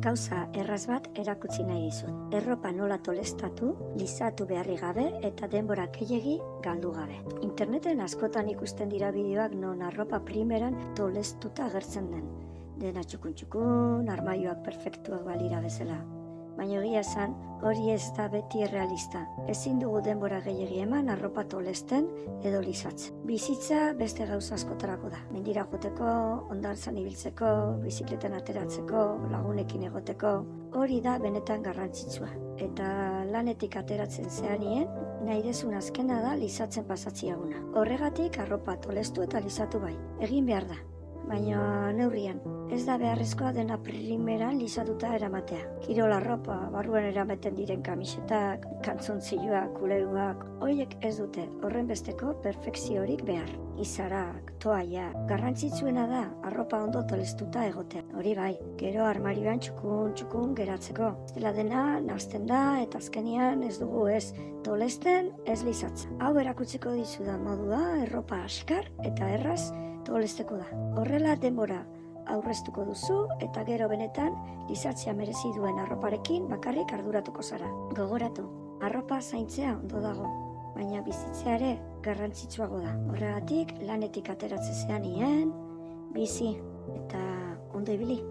Gauza erraz bat erakutsi nahi dizut. Erropa nola tolestatu, lizatu beharri gabe eta denbora gehiegi galdu gabe. Interneten askotan ikusten dira bideoak non arropa primeran tolestuta agertzen den. Dena txukun-txukun, armaioak perfektuak balira bezala. Baina egia esan, hori ez da beti errealista. Ezin dugu denbora gehiegi eman arropa tolesten edo lizatzen. Bizitza beste gauza askotarako da. Mendira joteko, hondartzan ibiltzeko, bizikleten ateratzeko, lagunekin egoteko, hori da benetan garrantzitsua. Eta lanetik ateratzen zeanien, nahi dezun azkena da lizatzen pasatziaguna. Horregatik arropa tolestu eta lizatu bai. Egin behar da. Baina neurrian, ez da beharrezkoa dena primeran lizatuta eramatea. Kirol arropa, barruan eramaten diren kamisetak, kantzontzilloak, kuleruak, horiek ez dute horrenbesteko perfekziorik behar. Izarak, toaiak, garrantzitsuena da arropa ondo tolestuta egotea. Hori bai, gero armarioan txukun geratzeko. Dela dena, nahasten da eta azkenian ez dugu ez tolesten, ez lizatzen. Hau erakutziko dizudan modua, erropa askar eta erraz tolesteko da. Horrela denbora aurreztuko duzu eta gero benetan lizatzea merezi duen arroparekin bakarrik arduratuko zara. Gogoratu, arropa zaintzea ondo dago, baina bizitzea ere garrantzitsuago da. Horregatik lanetik ateratzen zeanien, bizi eta ondo ibili.